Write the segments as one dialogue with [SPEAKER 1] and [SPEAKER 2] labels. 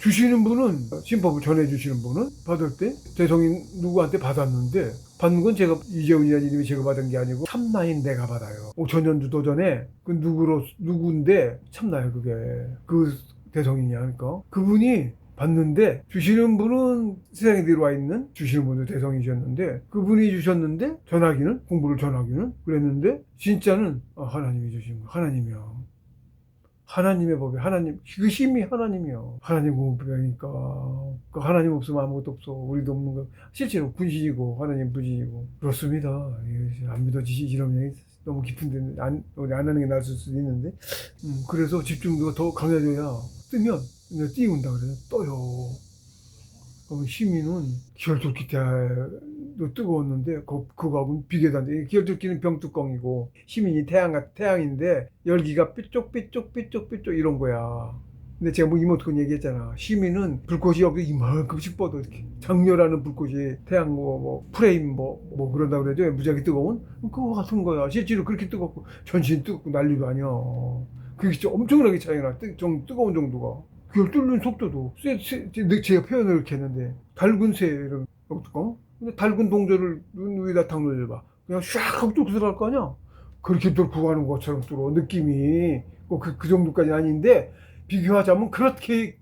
[SPEAKER 1] 주시는 분은, 신법을 전해주시는 분은 받을 때 대성인 누구한테 받았는데, 받는 건 제가, 이재훈이라는 이름이 제가 받은 게 아니고 참나인 내가 받아요. 5천년도 전에 그 누군데 참나요 그게. 그 대성인이 하니까 그분이 받는데, 주시는 분은 세상에 들어와 있는 주시는 분도 대성이셨는데, 그분이 주셨는데 전하기는, 공부를 전하기는 그랬는데, 진짜는 하나님이 주신 거, 하나님이야. 하나님의 법이, 하나님, 그 힘이 하나님이요. 하나님 공부하니까. 그 하나님 없으면 아무것도 없어. 우리도 없는 거. 실제로 분신이고, 하나님 분신이고. 그렇습니다. 안 믿어지시면 너무 깊은데, 우리 안 하는 게 나을 수도 있는데. 그래서 집중도가 더 강해져야, 뜨면, 그냥 띄운다 그래요. 떠요. 그럼 시민은 기혈조끼 때도 뜨거웠는데 그거하고는 비교도 안 돼. 기혈조끼는 병뚜껑이고 시민이 태양인데 열기가 삐쪽삐쪽 이런 거야. 근데 제가 뭐 이모티콘 얘기했잖아. 시민은 불꽃이 여기 이만큼씩 뻗어 이렇게 장렬하는 불꽃이 태양 프레임 그런다 그러죠. 무지하게 뜨거운 그거 같은 거야. 실제로 그렇게 뜨겁고 전신이 뜨겁고 난리도 아니야. 그게 진짜 엄청나게 차이나. 뜨거운 정도가. 그걸 뚫는 속도도 제가 표현을 이렇게 했는데 밝은 새 이런 근데 밝은 동전을 눈 위에다 탁 놓여봐 그냥 샥 하고 뚫고 들어갈 거 아니야. 그렇게 뚫고 가는 것처럼 뚫어 느낌이 꼭 그 정도까지는 아닌데 비교하자면 그렇게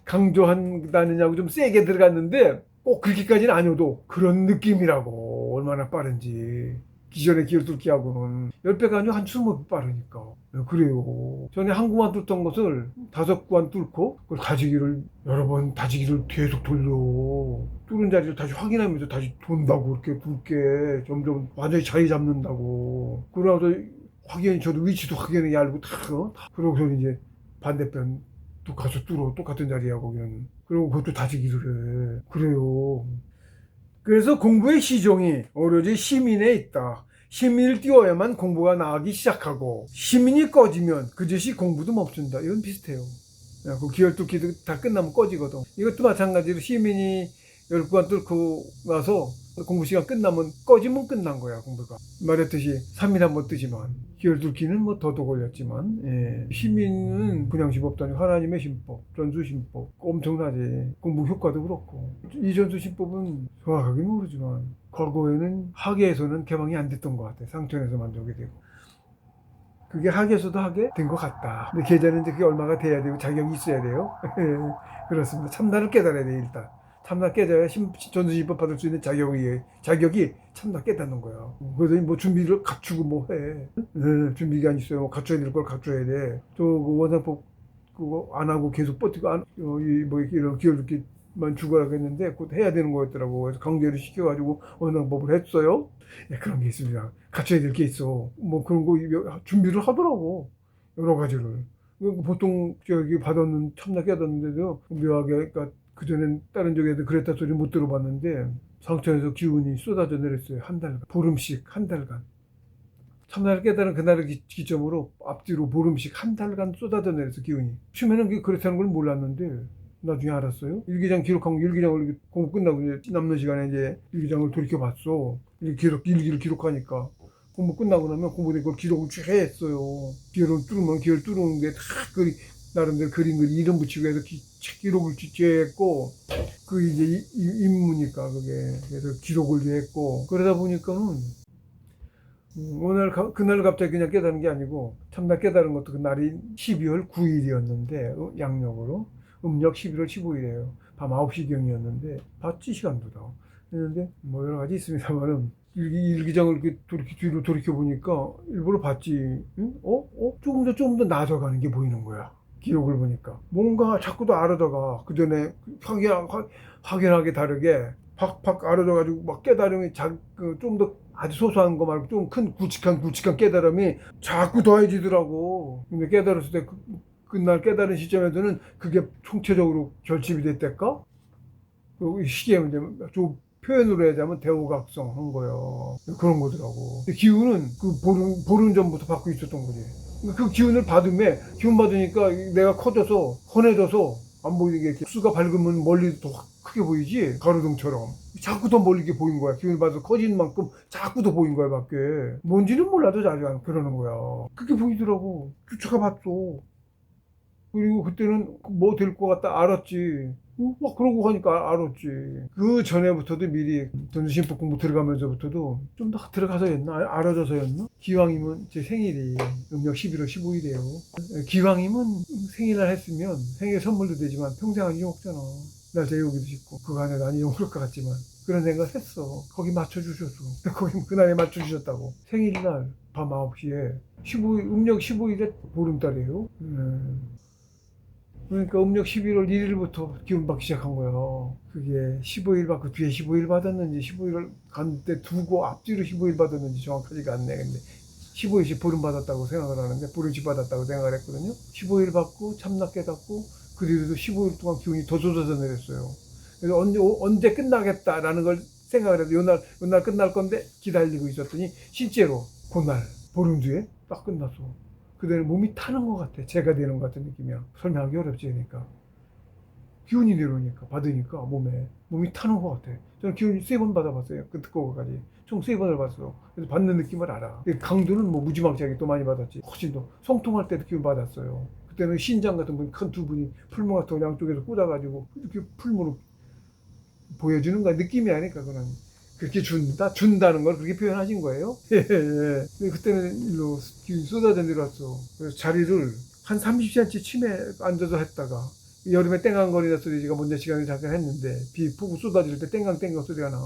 [SPEAKER 1] 강조한다느냐고 좀 세게 들어갔는데 꼭 그렇게까지는 아니어도 그런 느낌이라고. 얼마나 빠른지. 기존의 기를 뚫기 하고는 10배가 아니고 한 20배 빠르니까. 그래요. 전에 한 구만 뚫던 것을 5구만 뚫고 그걸 여러 번 다지기를 계속 돌려. 뚫은 자리를 다시 확인하면서 다시 돈다고. 그렇게 굵게 점점 완전히 자리 잡는다고. 그러고서 저도 위치도 확연히 알고 그러고서 이제 반대편 또 가서 뚫어. 똑같은 자리하고 그냥. 그리고 그것도 다지기를 해. 그래요. 그래서 공부의 시종이 오로지 시민에 있다. 시민을 띄워야만 공부가 나가기 시작하고 시민이 꺼지면 그것이 공부도 멈춘다. 이건 비슷해요. 그 기혈뚫기도 다 끝나면 꺼지거든. 이것도 마찬가지로 시민이 10구간 뚫고 나서 공부 시간 끝나면 꺼지면 끝난 거야. 공부가. 말했듯이 3일 한번 뜨지만 기혈뚫기는 더더 걸렸지만 시민은 그냥 신법도 아니고 하나님의 신법, 전수신법 엄청나지. 공부 효과도 그렇고. 이 전수신법은 정확하게 모르지만 과거에는 학예에서는 개방이 안 됐던 것 같아. 상천에서만 되게 되고. 그게 학에서도 하게 된 것 같다. 근데 계좌는 이제 그게 얼마가 돼야 되고 자격이 있어야 돼요. 그렇습니다. 참나를 깨달아야 돼 일단. 참나 깨달아야 전수신법 받을 수 있는 자격이 참나 깨닫는 거야. 그래서 준비를 갖추고 해. 준비가 안 있어요. 갖춰야 될 걸 갖춰야 돼. 그 원상법 그거 안 하고 계속 버티고 이런 기혈줍기만 죽어라고 했는데 그것 해야 되는 거였더라고. 그래서 강제로 시켜가지고 원상법을 했어요. 그런 게 있습니다. 갖춰야 될 게 있어. 그런 거 준비를 하더라고. 여러 가지를. 보통 받았는 참나 깨닫는데도 묘하게, 그러니까 그전엔 다른 쪽에도 그랬다 소리 못 들어봤는데 상천에서 기운이 쏟아져 내렸어요. 한 달간. 보름씩 한 달간. 참나를 깨달은 그날을 기점으로 앞뒤로 보름씩 한 달간 쏟아져 내려서 기운이. 처음에는 그렇다는 걸 몰랐는데 나중에 알았어요. 일기장 기록한 거, 일기장을 공부 끝나고 이제 남는 시간에 이제 일기장을 돌이켜봤어. 일기를 기록하니까. 공부 끝나고 나면 공부된 걸 기록을 쭉 했어요. 기회를 뚫는 게 다 나름대로 그린 걸 이름 붙이고 해서 기록을 했고, 그 이제 임무니까 그게. 그래서 기록을 했고, 그러다 보니까는 그날 갑자기 그냥 깨달은 게 아니고, 참나 깨달은 것도 그날이 12월 9일이었는데, 양력으로. 음력 11월 15일이에요. 밤 9시경이었는데, 봤지, 시간도 다. 했는데, 여러 가지 있습니다만은, 일기장을 뒤로 돌이켜보니까, 일부러 봤지. 응? 조금 더 나아져가는 게 보이는 거야. 기록을 보니까. 뭔가 자꾸도 알아져가. 그 전에 확연하게 다르게, 팍팍 알아져가지고, 깨달음이 좀 더 아주 소소한 거 말고 좀 큰 굵직한 깨달음이 자꾸 더해지더라고. 근데 깨달았을 때, 그날 깨달은 시점에서는 그게 총체적으로 결집이 됐달까? 그 시기에 이제 좀 표현으로 하자면 대오각성한 거예요. 그런 거더라고. 기운은 보름 전부터 받고 있었던 거지. 그 기운을 기운 받으니까 내가 커져서, 헌해져서, 안 보이게 수가 밝으면 멀리 더 크게 보이지? 가로등처럼. 자꾸 더 멀리게 보인 거야. 기운을 받아서 커진 만큼 자꾸 더 보인 거야, 밖에. 뭔지는 몰라도 자주 그러는 거야. 그게 보이더라고. 쫓아가 봤어. 그리고 그때는 뭐 될 것 같다 알았지. 막 그러고 가니까 알았지. 그 전에부터도 미리 전수심법 공부 들어가면서부터도 좀 더 들어가서였나? 알아져서였나? 기왕이면 제 생일이 음력 11월 15일이에요. 기왕이면 생일날 했으면 생일 선물도 되지만 평생 안 잊어먹잖아. 날짜 외우기도 쉽고 그거 안에 안 잊어먹을 것 같지만 그런 생각 했어. 거기 맞춰주셨어. 거기 그날에 맞춰주셨다고. 생일날 밤 9시에 15일, 음력 15일에 보름달이에요. 그러니까 음력 11월 1일부터 기운 받기 시작한 거야. 그게 15일 받고 뒤에 15일 받았는지 15일을 간 때 두고 앞뒤로 15일 받았는지 정확하지가 않네. 근데 15일씩 보름 받았다고 생각을 하는데 보름씩 받았다고 생각을 했거든요. 15일 받고 참나 깨닫고 그 뒤로도 15일 동안 기운이 더 쏟아져 내렸어요. 그래서 언제 끝나겠다라는 걸 생각을 해서 요날 끝날 건데 기다리고 있었더니 실제로 그날 보름 뒤에 딱 끝났어. 그대로 몸이 타는 것 같아. 제가 되는 것 같은 느낌이야. 설명하기 어렵지, 그러니까. 기운이 내려오니까, 받으니까, 몸이 타는 것 같아. 저는 기운이 3번 받아봤어요. 그 듣고까지. 총 3번을 봤어. 그래서 받는 느낌을 알아. 강도는 뭐 무지막지하게 또 많이 받았지. 훨씬 더. 성통할 때도 기운 받았어요. 그때는 신장 같은 분, 큰 두 분이 풀무 같은 거 양쪽에서 꽂아가지고, 이렇게 풀무로 보여주는 거야. 느낌이 아니까, 그건. 그렇게 준다는 걸 그렇게 표현하신 거예요. 예, 예. 근데 그때는 일로 기운이 쏟아져 내려왔어. 그래서 자리를 한 30cm 침에 앉아서 했다가, 여름에 땡깡거리는 소리가 먼저 시간을 잠깐 했는데, 비 폭우 쏟아질 때 땡깡땡깡 소리가 나.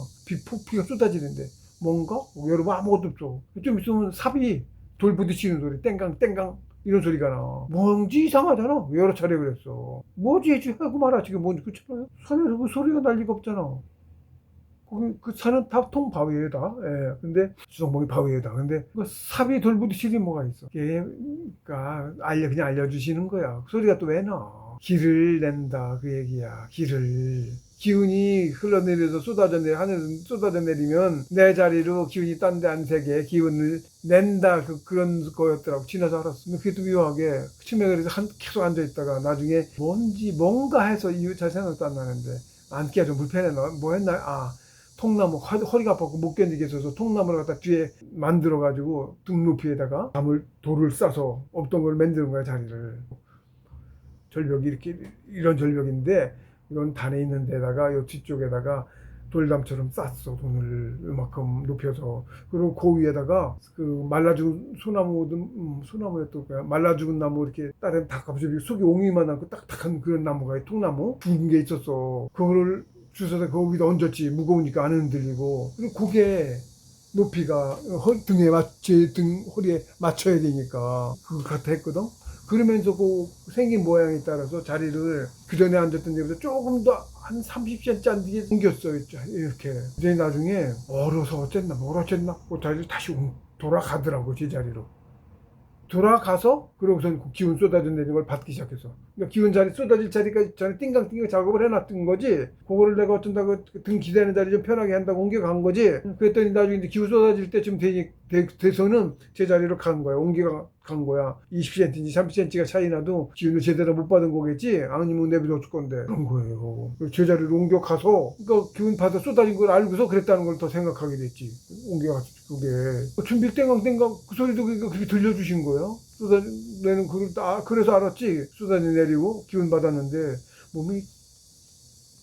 [SPEAKER 1] 폭비가 쏟아지는데, 뭔가? 여러분 아무것도 없어. 좀 있으면 삽이 돌 부딪히는 소리, 땡깡땡깡. 이런 소리가 나. 뭔지 이상하잖아. 여러 차례 그랬어. 뭐지? 하고 말아. 지금 뭔지 그렇잖아요. 산에서 그 소리가 날 리가 없잖아. 거기 그 산은 다 통바위에다. 예. 근데 주성목이 바위에다. 근데 그 삽이 돌부딪히니 뭐가 있어. 그러니까 그냥 알려주시는 거야. 그 소리가 또 왜 나? 기를 낸다 그 얘기야. 기운이 흘러내려서 하늘에서 쏟아져 내리면 내 자리로 기운이 딴 데 안 새게 기운을 낸다 그런 거였더라고. 지나서 알았어. 그게 또 묘하게 치매를 해서 계속 앉아있다가 나중에 뭔가 해서 이유 잘 생각도 안 나는데 앉기가 좀 불편해. 뭐 했나? 통나무 허리가 아팠고 못 견디게 있어서 통나무를 갖다 뒤에 만들어 가지고 등 높이에다가 돌을 싸서 없던 걸 만드는 거야. 자리를 절벽이 이렇게 이런 절벽인데 이런 단에 있는 데다가 요 뒤쪽에다가 돌담처럼 쌌어. 돈을 이만큼 높여서. 그리고 그 위에다가 그 말라 죽은 소나무였던 거야. 말라 죽은 나무 이렇게 다른 닭가부집 속이 옹이만 남고 딱딱한 그런 나무가 통나무 굵은 게 있었어. 그거를 주워서 거기다 얹었지. 무거우니까 안 흔들리고. 그리고 그게 높이가 등 허리에 맞춰야 되니까 그거 갖다 했거든. 그러면서 그 생긴 모양에 따라서 자리를 그 전에 앉았던 데보다 조금 더 한 30cm 안 되게 옮겼어요. 이렇게. 근데 나중에 얼어서 어쨌나 그 자리를 다시 돌아가더라고. 제자리로. 돌아가서 그러고선 기운 쏟아져 내리는 걸 받기 시작해서. 그러니까 기운 쏟아질 자리까지 전에 띵강띵강 작업을 해놨던 거지. 그거를 내가 어쩐다고 등 기대는 자리 좀 편하게 한다고 옮겨간 거지. 그랬더니 나중에 이제 기운 쏟아질 때쯤 돼서는 제자리로 간 거야. 간 거야. 20cm인지 30cm가 차이 나도 기운을 제대로 못 받은 거겠지. 아니면 내버려뒀을 건데. 그런 거예요. 제자리로 옮겨가서 그러니까 기운 받아 쏟아진 걸 알고서 그랬다는 걸 더 생각하게 됐지. 옮겨가서 그게. 준비 땡강땡강 그 소리도 그렇게 들려주신 거예요. 쏟아내는 그래서 알았지. 쏟아져 내리고 기운 받았는데 몸이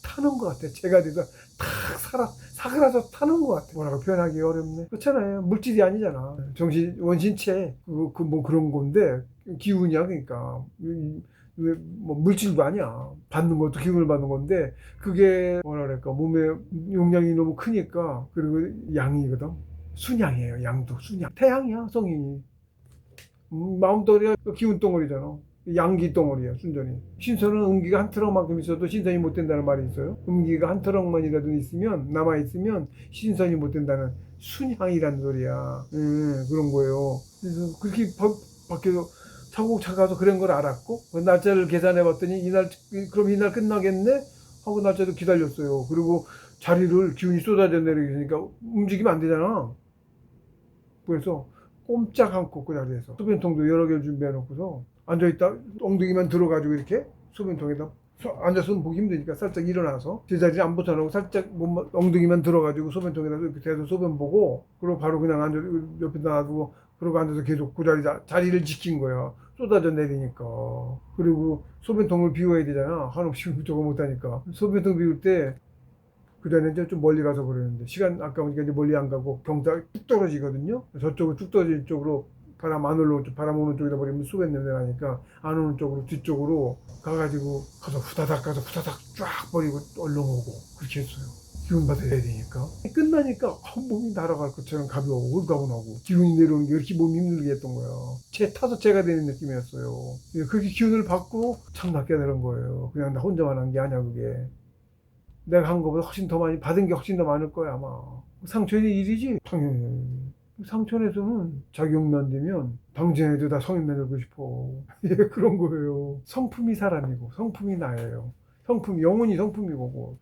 [SPEAKER 1] 타는 것 같아. 제가 돼서 탁 사그라져 타는 것 같아. 뭐라고 표현하기 어렵네. 그렇잖아요. 물질이 아니잖아. 원신체 뭐 그런 건데 기운이야. 그러니까 뭐 물질도 아니야. 받는 것도 기운을 받는 건데 그게 뭐라 그럴까 몸에 용량이 너무 크니까. 그리고 양이거든. 순양이에요. 양도 순양. 태양이야 성인이. 마음덩어리가 기운 덩어리잖아. 양기 덩어리야. 순전히. 신선은 음기가 한 트럭만큼 있어도 신선이 못 된다는 말이 있어요. 음기가 한 트럭만이라도 있으면 남아있으면 신선이 못 된다는 순향이라는 소리야. 그런 거예요. 그래서 그렇게 밖에서 차곡차곡 가서 그런 걸 알았고 날짜를 계산해 봤더니 그럼 이날 끝나겠네 하고 날짜도 기다렸어요. 그리고 자리를 기운이 쏟아져 내리니까 움직이면 안 되잖아. 그래서 꼼짝 않고 그 자리에서 소변통도 여러 개를 준비해 놓고서 앉아있다 엉덩이만 들어가지고 이렇게 소변통에다 앉아서는 보기 힘드니까 살짝 일어나서 제자리에 안 붙여놓고 살짝 엉덩이만 들어가지고 소변통에다 이렇게 대서 소변 보고 그리고 바로 그냥 앉아 옆에 놔두고 그러고 앉아서 계속 그 자리를 지킨 거야. 쏟아져 내리니까. 그리고 소변통을 비워야 되잖아. 한없이 저거 못하니까. 소변통 비울 때, 그 전에 이제 좀 멀리 가서 그러는데, 시간 아까우니까 이제 멀리 안 가고 경사가 뚝 떨어지거든요. 저쪽으로 뚝 떨어질 쪽으로 바람 안 올라오는 쪽, 바람 오는 쪽에다 버리면 소변 냄새 나니까 안 오는 쪽으로, 뒤쪽으로 가가지고 가서 후다닥 가서 후다닥 쫙 버리고 얼른 오고 그렇게 했어요. 기운 받아야 되니까. 끝나니까 몸이 날아갈 것처럼 가벼워, 가분하고 기운이 내려오는 게 이렇게 몸이 힘들게 했던 거야. 타서 제가 되는 느낌이었어요. 그렇게 기운을 받고 참 낫게 되는 거예요. 그냥 나 혼자만 한 게 아니야 그게. 내가 한 거보다 훨씬 더 많이 받은 게 훨씬 더 많을 거야 아마. 상처의 일이지 당연히. 상촌에서는 자격면 되면 당신애도 다 성인 만들고 싶어. 예, 그런 거예요. 성품이 사람이고 성품이 나예요. 성품, 영혼이 성품이고.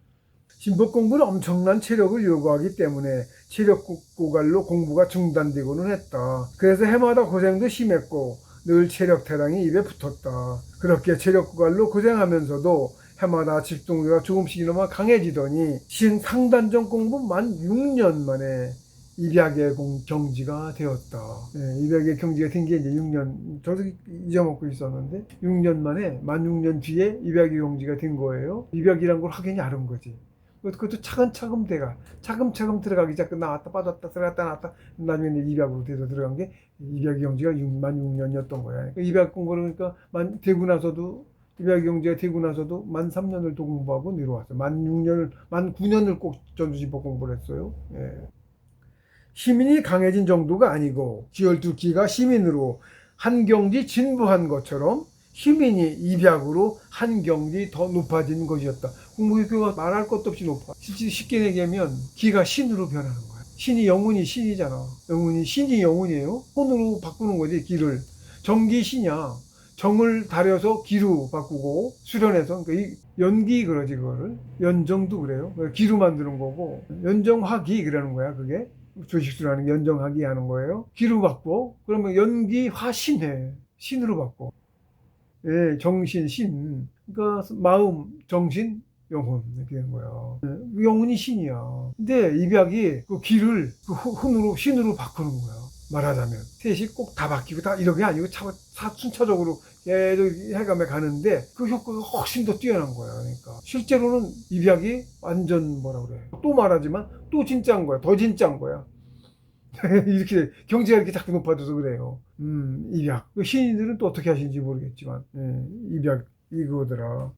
[SPEAKER 1] 진법 공부는 엄청난 체력을 요구하기 때문에 체력 고갈로 공부가 중단되고는 했다. 그래서 해마다 고생도 심했고 늘 체력 태랑이 입에 붙었다. 그렇게 체력 고갈로 고생하면서도 해마다 집중도가 조금씩이나마 강해지더니 상단전 공부 만 6년 만에 입약의 경지가 되었다. 네, 입약의 경지가 된 게 이제 6년, 저도 잊어먹고 있었는데, 6년 만에, 만 6년 뒤에 입약의 경지가 된 거예요. 입약이란 걸 확연히 아는 거지. 그것도 차근차근 차근차근 들어가기 시작, 나왔다, 빠졌다, 들어갔다, 나왔다, 나중에 이제 입약으로 돼서 들어간 게 입약의 경지가 만 6년이었던 거야. 입약 공부를 그러니까 되고 나서도, 입약의 경지가 되고 나서도 만 3년을 또 공부하고 내려왔어요. 만 9년을 꼭 전주진법 공부를 했어요. 예. 시민이 강해진 정도가 아니고 기열두기가 시민으로 한 경지 진부한 것처럼 시민이 입약으로 한 경지 더 높아진 것이었다. 공부교가 말할 것도 없이 높아. 쉽게 얘기하면 기가 신으로 변하는 거야. 신이 영혼이 신이잖아. 신이 영혼이에요. 혼으로 바꾸는 거지 기를. 정기 신이야. 정을 다려서 기로 바꾸고 수련해서 그러니까 연기 그러지 그거를. 연정도 그래요. 기로 만드는 거고 연정화기 그러는 거야 그게. 조식수라는 연정하기 하는 거예요. 기로 바꿔. 그러면 연기 화신해. 신으로 바꿔. 예, 정신, 신. 그러니까 마음, 정신, 영혼 이렇게 되는 거야. 예, 영혼이 신이야. 근데 입약이 그 기를 그 혼으로 신으로 바꾸는 거야. 말하자면 셋이 꼭 다 바뀌고 다 이런 게 아니고 순차적으로 계속 해가며 가는데 그 효과가 훨씬 더 뛰어난 거야. 그러니까 실제로는 입약이 완전 뭐라 그래. 또 말하지만 또 진짜인 거야. 더 진짜인 거야. 이렇게 경제가 이렇게 자꾸 높아져서 그래요. 입약. 신인들은 또 어떻게 하시는지 모르겠지만 입약 이거더라.